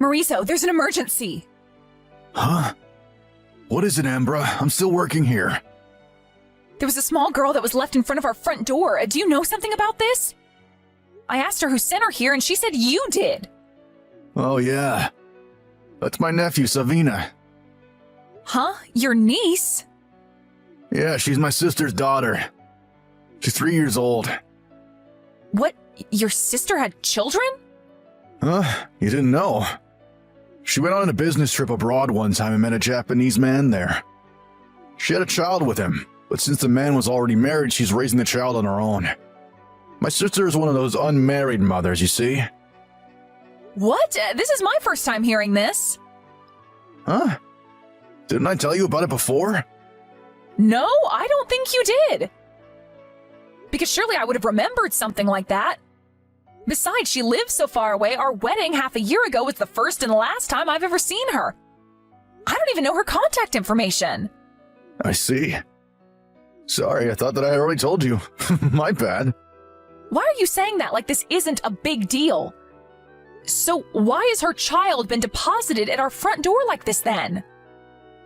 Maurizo, there's an emergency. Huh? What is it, Ambra? I'm still working here. There was a small girl that was left in front of our front door. Do you know something about this? I asked her who sent her here, and she said you did. Oh, yeah. That's my nephew, Savina. Huh? Your niece? Yeah, she's my sister's daughter. She's 3 years old. What? Your sister had children? Huh? You didn't know? She went on a business trip abroad one time and met a Japanese man there. She had a child with him, but since the man was already married, she's raising the child on her own. My sister is one of those unmarried mothers, you see. What? This is my first time hearing this. Huh? Didn't I tell you about it before? No, I don't think you did. Because surely I would have remembered something like that. Besides, she lives so far away, our wedding half a year ago was the first and last time I've ever seen her. I don't even know her contact information. I see. Sorry, I thought that I already told you. My bad. Why are you saying that like this isn't a big deal? So why has her child been deposited at our front door like this then?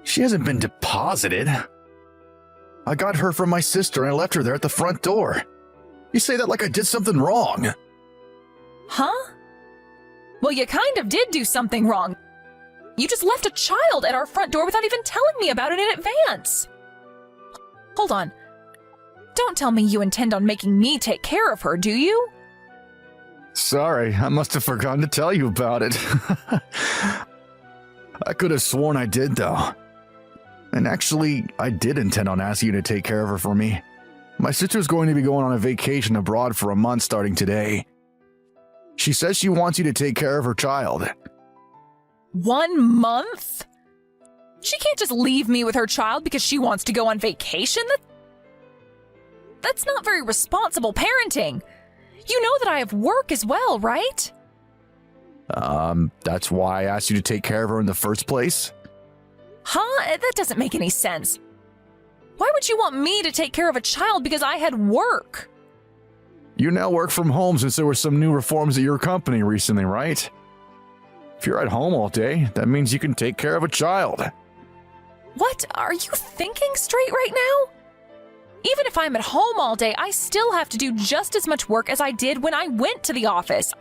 She hasn't been deposited. I got her from my sister and I left her there at the front door. You say that like I did something wrong. Huh? Well, you kind of did do something wrong. You just left a child at our front door without even telling me about it in advance. Hold on. Don't tell me you intend on making me take care of her, do you? Sorry, I must have forgotten to tell you about it. I could have sworn I did, though. And actually, I did intend on asking you to take care of her for me. My sister's going to be going on a vacation abroad for a month starting today. She says she wants you to take care of her child. 1 month? She can't just leave me with her child because she wants to go on vacation? That's not very responsible parenting. You know that I have work as well, right? That's why I asked you to take care of her in the first place? Huh? That doesn't make any sense. Why would you want me to take care of a child because I had work? You now work from home since there were some new reforms at your company recently, right? If you're at home all day, that means you can take care of a child. What? Are you thinking straight right now? Even if I'm at home all day, I still have to do just as much work as I did when I went to the office.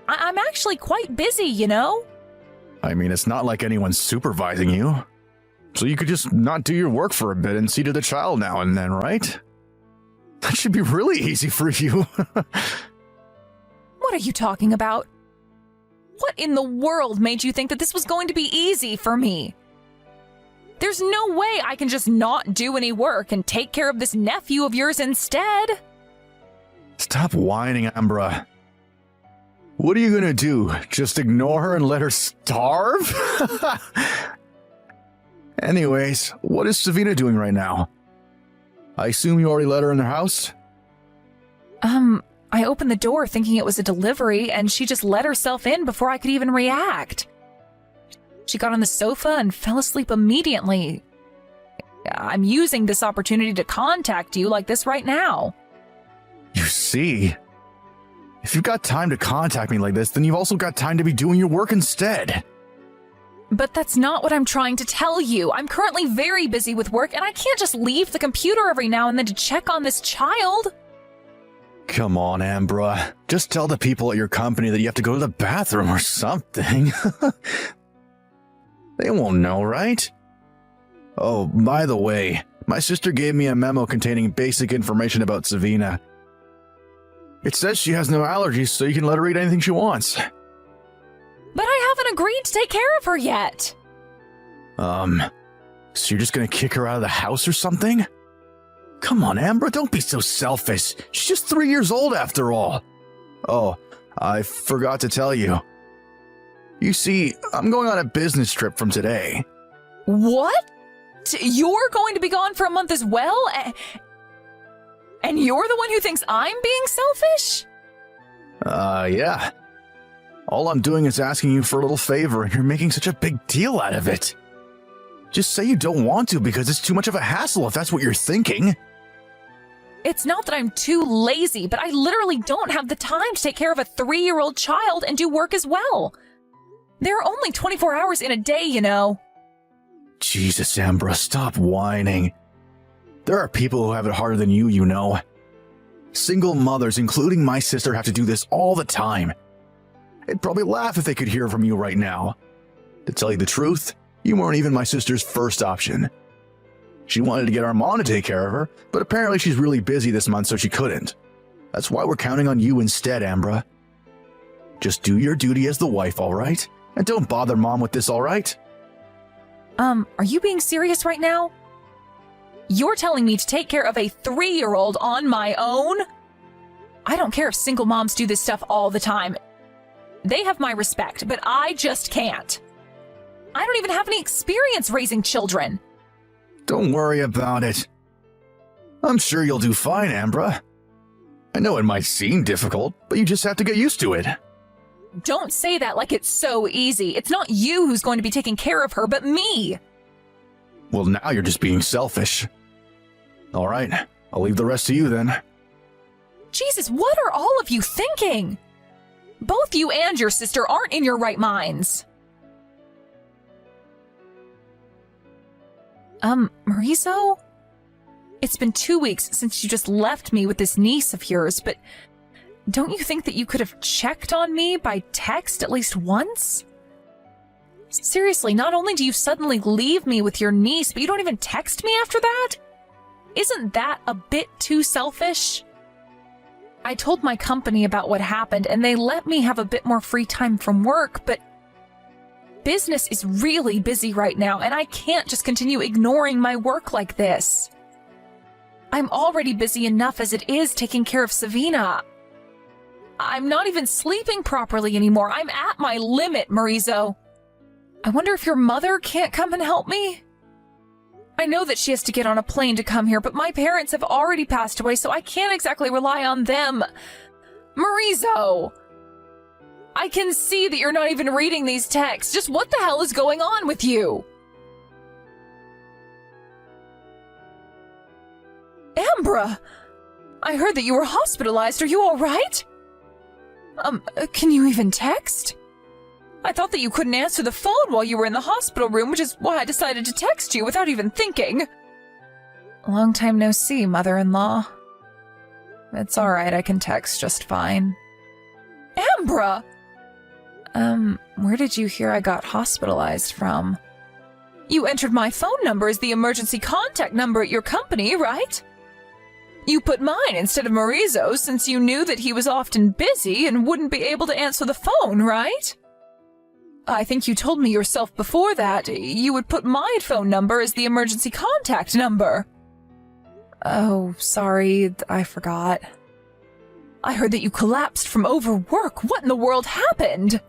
I'm actually quite busy, you know? I mean, it's not like anyone's supervising you. So you could just not do your work for a bit and see to the child now and then, right? That should be really easy for you. What are you talking about? What in the world made you think that this was going to be easy for me? There's no way I can just not do any work and take care of this nephew of yours instead. Stop whining, Ambra. What are you gonna do? Just ignore her and let her starve? Anyways, what is Savina doing right now? I assume you already let her in the house? I opened the door thinking it was a delivery, and she just let herself in before I could even react. She got on the sofa and fell asleep immediately. I'm using this opportunity to contact you like this right now. You see? If you've got time to contact me like this, then you've also got time to be doing your work instead. But that's not what I'm trying to tell you. I'm currently very busy with work, and I can't just leave the computer every now and then to check on this child. Come on, Ambra. Just tell the people at your company that you have to go to the bathroom or something. They won't know, right? Oh, by the way, my sister gave me a memo containing basic information about Savina. It says she has no allergies, so you can let her eat anything she wants. But I haven't agreed to take care of her yet. So you're just gonna kick her out of the house or something? Come on, Ambra, don't be so selfish. She's just 3 years old after all. Oh, I forgot to tell you. You see, I'm going on a business trip from today. What? You're going to be gone for a month as well? And you're the one who thinks I'm being selfish? Yeah. All I'm doing is asking you for a little favor, and you're making such a big deal out of it. Just say you don't want to because it's too much of a hassle if that's what you're thinking. It's not that I'm too lazy, but I literally don't have the time to take care of a 3-year-old child and do work as well. There are only 24 hours in a day, you know. Jesus, Ambra, stop whining. There are people who have it harder than you know. Single mothers, including my sister, have to do this all the time. They'd probably laugh if they could hear from you right now. To tell you the truth, you weren't even my sister's first option. She wanted to get Armand to take care of her, but apparently she's really busy this month, so she couldn't. That's why we're counting on you instead, Ambra. Just do your duty as the wife, all right? And don't bother Mom with this, all right? Are you being serious right now? You're telling me to take care of a 3-year-old on my own? I don't care if single moms do this stuff all the time. They have my respect, but I just can't. I don't even have any experience raising children. Don't worry about it. I'm sure you'll do fine, Ambra. I know it might seem difficult, but you just have to get used to it. Don't say that like it's so easy. It's not you who's going to be taking care of her, but me. Well, now you're just being selfish. All right, I'll leave the rest to you then. Jesus, what are all of you thinking? Both you and your sister aren't in your right minds. Maurizo? It's been 2 weeks since you just left me with this niece of yours, but don't you think that you could have checked on me by text at least once? Seriously, not only do you suddenly leave me with your niece, but you don't even text me after that? Isn't that a bit too selfish? I told my company about what happened, and they let me have a bit more free time from work, but business is really busy right now, and I can't just continue ignoring my work like this. I'm already busy enough as it is taking care of Savina. I'm not even sleeping properly anymore. I'm at my limit, Maurizo. I wonder if your mother can't come and help me? I know that she has to get on a plane to come here, but my parents have already passed away, so I can't exactly rely on them. Maurizo! I can see that you're not even reading these texts. Just what the hell is going on with you? Ambra! I heard that you were hospitalized. Are you all right? Can you even text? I thought that you couldn't answer the phone while you were in the hospital room, which is why I decided to text you without even thinking. Long time no see, mother-in-law. It's alright, I can text just fine. Ambra! Where did you hear I got hospitalized from? You entered my phone number as the emergency contact number at your company, right? You put mine instead of Maurizo's since you knew that he was often busy and wouldn't be able to answer the phone, right? I think you told me yourself before that you would put my phone number as the emergency contact number. Oh, sorry, I forgot. I heard that you collapsed from overwork. What in the world happened?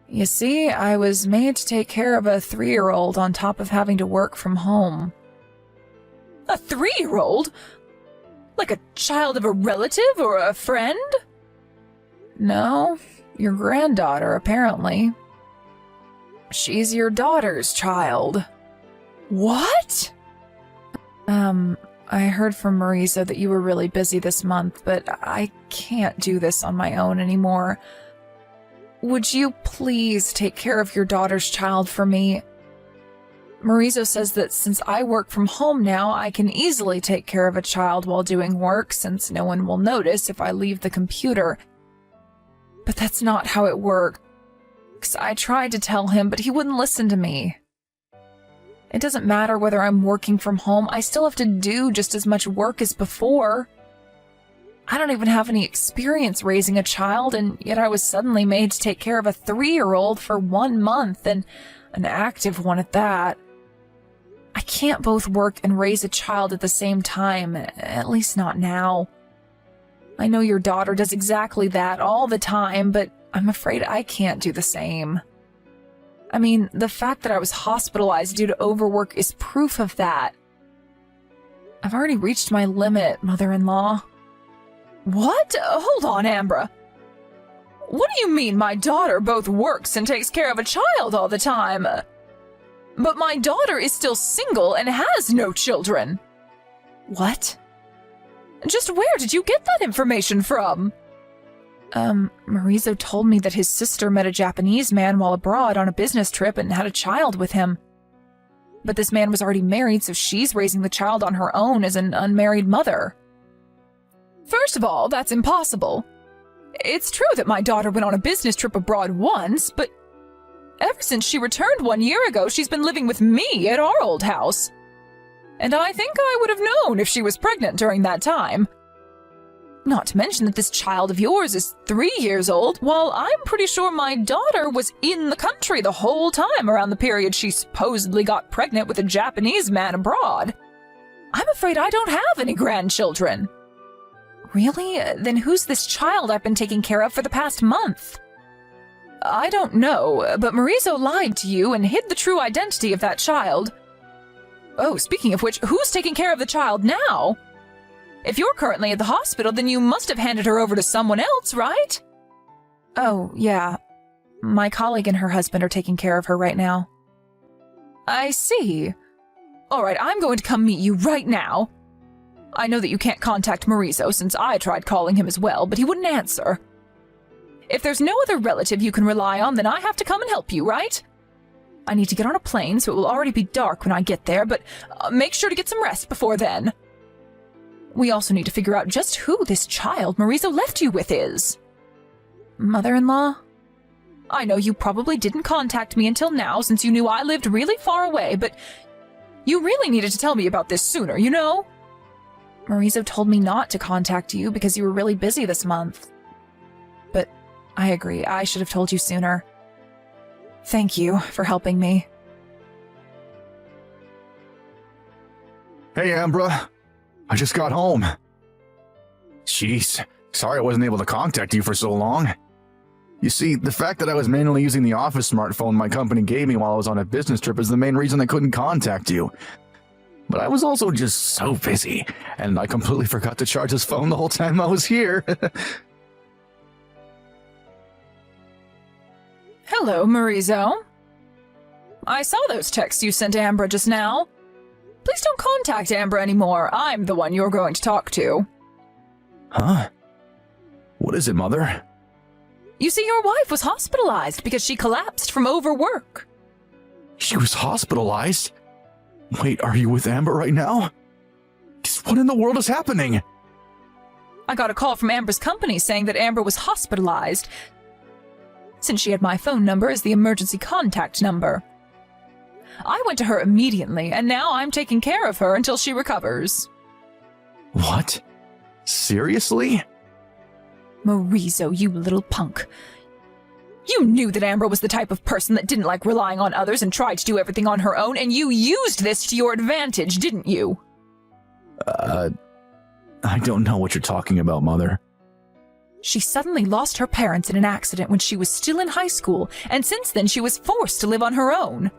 You see, I was made to take care of a 3-year-old on top of having to work from home. A 3-year-old? Like a child of a relative or a friend? No, your granddaughter, apparently. She's your daughter's child. What? I heard from Maurizo that you were really busy this month, but I can't do this on my own anymore. Would you please take care of your daughter's child for me? Maurizo says that since I work from home now, I can easily take care of a child while doing work, since no one will notice if I leave the computer. But that's not how it works. I tried to tell him, but he wouldn't listen to me. It doesn't matter whether I'm working from home, I still have to do just as much work as before. I don't even have any experience raising a child, and yet I was suddenly made to take care of a 3-year-old for 1 month, and an active one at that. I can't both work and raise a child at the same time, at least not now. I know your daughter does exactly that all the time, but I'm afraid I can't do the same. I mean, the fact that I was hospitalized due to overwork is proof of that. I've already reached my limit, mother-in-law. What? Hold on, Ambra. What do you mean my daughter both works and takes care of a child all the time? But my daughter is still single and has no children. What? Just where did you get that information from? Marizo told me that his sister met a Japanese man while abroad on a business trip and had a child with him. But this man was already married, so she's raising the child on her own as an unmarried mother. First of all, that's impossible. It's true that my daughter went on a business trip abroad once, but ever since she returned 1 year ago, she's been living with me at our old house. And I think I would have known if she was pregnant during that time. Not to mention that this child of yours is 3 years old, while I'm pretty sure my daughter was in the country the whole time around the period she supposedly got pregnant with a Japanese man abroad. I'm afraid I don't have any grandchildren. Really? Then who's this child I've been taking care of for the past month? I don't know, but Marizo lied to you and hid the true identity of that child. Oh, speaking of which, who's taking care of the child now? If you're currently at the hospital, then you must have handed her over to someone else, right? Oh, yeah. My colleague and her husband are taking care of her right now. I see. All right, I'm going to come meet you right now. I know that you can't contact Marizo since I tried calling him as well, but he wouldn't answer. If there's no other relative you can rely on, then I have to come and help you, right? I need to get on a plane, so it will already be dark when I get there, but make sure to get some rest before then. We also need to figure out just who this child Marizo left you with is. Mother-in-law? I know you probably didn't contact me until now since you knew I lived really far away, but you really needed to tell me about this sooner, you know? Marizo told me not to contact you because you were really busy this month. But I agree, I should have told you sooner. Thank you for helping me. Hey, Ambra. I just got home. Jeez, sorry I wasn't able to contact you for so long. You see, the fact that I was manually using the office smartphone my company gave me while I was on a business trip is the main reason I couldn't contact you. But I was also just so busy, and I completely forgot to charge his phone the whole time I was here. Hello, Marizo. I saw those texts you sent to Ambra just now. Please don't contact Ambra anymore. I'm the one you're going to talk to. Huh? What is it, Mother? You see, your wife was hospitalized because she collapsed from overwork. She was hospitalized? Wait, are you with Ambra right now? What in the world is happening? I got a call from Ambra's company saying that Ambra was hospitalized, since she had my phone number as the emergency contact number. I went to her immediately, and now I'm taking care of her until she recovers. What? Seriously? Marizo, you little punk. You knew that Ambra was the type of person that didn't like relying on others and tried to do everything on her own, and you used this to your advantage, didn't you? I don't know what you're talking about, Mother. She suddenly lost her parents in an accident when she was still in high school, and since then she was forced to live on her own.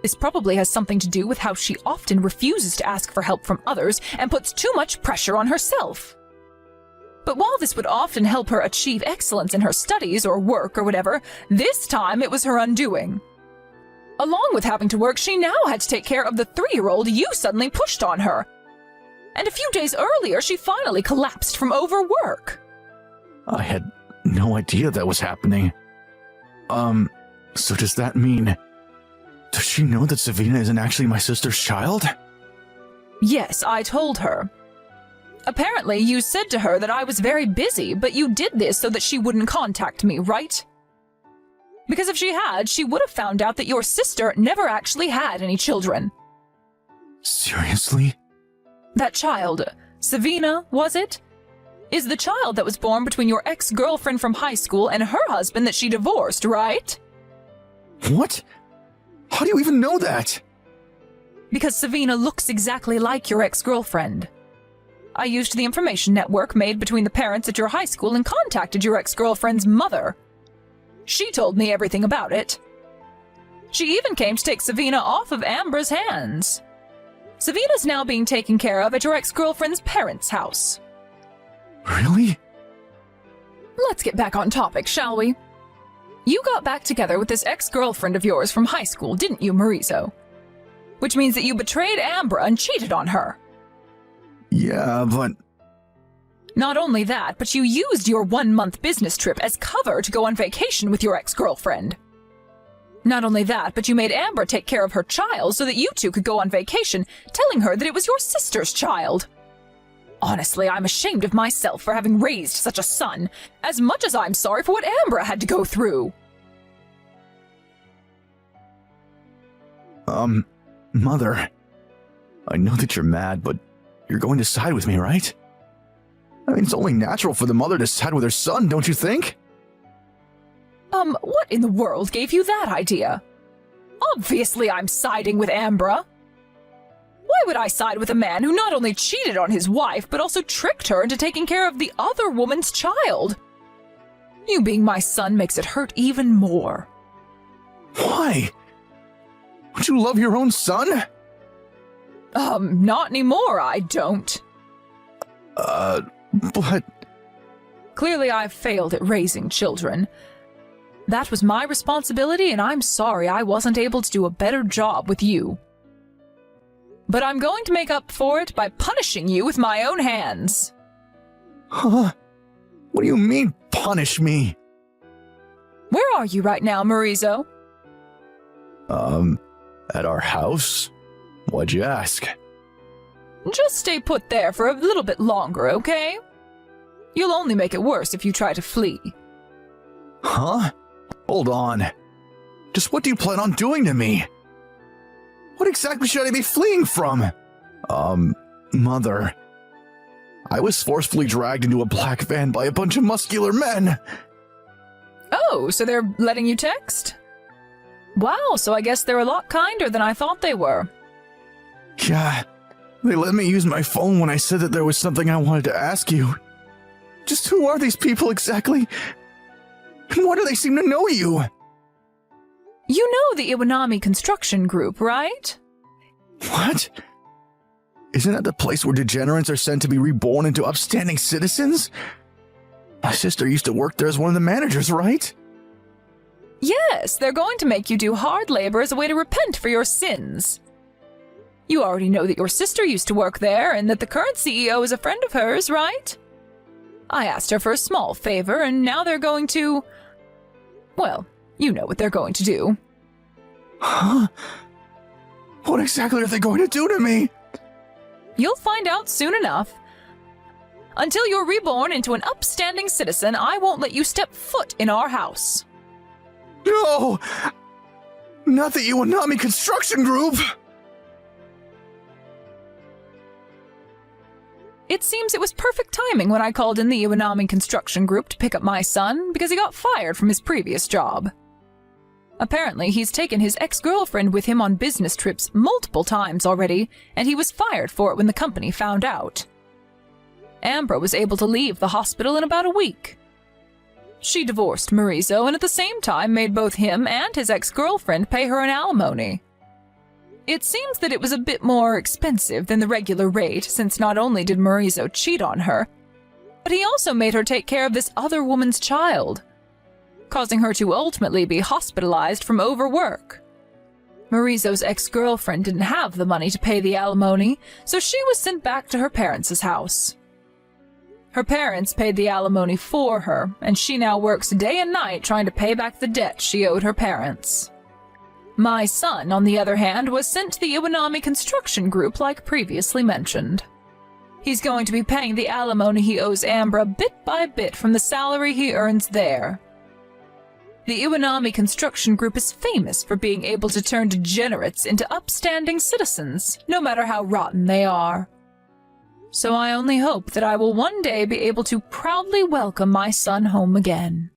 This probably has something to do with how she often refuses to ask for help from others and puts too much pressure on herself. But while this would often help her achieve excellence in her studies or work or whatever, this time it was her undoing. Along with having to work, she now had to take care of the 3-year-old you suddenly pushed on her. And a few days earlier, she finally collapsed from overwork. I had no idea that was happening. So does that mean... Does she know that Savina isn't actually my sister's child? Yes, I told her. Apparently, you said to her that I was very busy, but you did this so that she wouldn't contact me, right? Because if she had, she would have found out that your sister never actually had any children. Seriously? That child, Savina, was it? Is the child that was born between your ex-girlfriend from high school and her husband that she divorced, right? What? How do you even know that? Because Savina looks exactly like your ex-girlfriend. I used the information network made between the parents at your high school and contacted your ex-girlfriend's mother. She told me everything about it. She even came to take Savina off of Ambra's hands. Savina's now being taken care of at your ex-girlfriend's parents' house. Really? Let's get back on topic, shall we? You got back together with this ex-girlfriend of yours from high school, didn't you, Marizo? Which means that you betrayed Ambra and cheated on her. Yeah, but... Not only that, but you used your 1-month business trip as cover to go on vacation with your ex-girlfriend. Not only that, but you made Ambra take care of her child so that you two could go on vacation, telling her that it was your sister's child. Honestly, I'm ashamed of myself for having raised such a son, as much as I'm sorry for what Ambra had to go through. Mother, I know that you're mad, but you're going to side with me, right? I mean, it's only natural for the mother to side with her son, don't you think? What in the world gave you that idea? Obviously I'm siding with Ambra. Why would I side with a man who not only cheated on his wife, but also tricked her into taking care of the other woman's child? You being my son makes it hurt even more. Why? Don't you love your own son? Not anymore, I don't. But... Clearly I've failed at raising children. That was my responsibility, and I'm sorry I wasn't able to do a better job with you. But I'm going to make up for it by punishing you with my own hands. Huh? What do you mean, punish me? Where are you right now, Marizo? At our house? Why'd you ask? Just stay put there for a little bit longer, okay? You'll only make it worse if you try to flee. Huh? Hold on. Just what do you plan on doing to me? What exactly should I be fleeing from? Mother. I was forcefully dragged into a black van by a bunch of muscular men. Oh, so they're letting you text? Wow, so I guess they're a lot kinder than I thought they were. Yeah, they let me use my phone when I said that there was something I wanted to ask you. Just who are these people exactly? And why do they seem to know you? You know the Iwanami Construction Group, right? What? Isn't that the place where degenerates are sent to be reborn into upstanding citizens? My sister used to work there as one of the managers, right? Yes, they're going to make you do hard labor as a way to repent for your sins. You already know that your sister used to work there and that the current CEO is a friend of hers, right? I asked her for a small favor, and now they're going to... Well, you know what they're going to do. Huh? What exactly are they going to do to me? You'll find out soon enough. Until you're reborn into an upstanding citizen, I won't let you step foot in our house. No! Not the Iwanami Construction Group! It seems it was perfect timing when I called in the Iwanami Construction Group to pick up my son because he got fired from his previous job. Apparently, he's taken his ex-girlfriend with him on business trips multiple times already, and he was fired for it when the company found out. Ambra was able to leave the hospital in about a week. She divorced Marizo and at the same time made both him and his ex-girlfriend pay her an alimony. It seems that it was a bit more expensive than the regular rate, since not only did Marizo cheat on her, but he also made her take care of this other woman's child, causing her to ultimately be hospitalized from overwork. Marizo's ex-girlfriend didn't have the money to pay the alimony, so she was sent back to her parents' house. Her parents paid the alimony for her, and she now works day and night trying to pay back the debt she owed her parents. My son, on the other hand, was sent to the Iwanami Construction Group like previously mentioned. He's going to be paying the alimony he owes Ambra bit by bit from the salary he earns there. The Iwanami Construction Group is famous for being able to turn degenerates into upstanding citizens, no matter how rotten they are. So I only hope that I will one day be able to proudly welcome my son home again.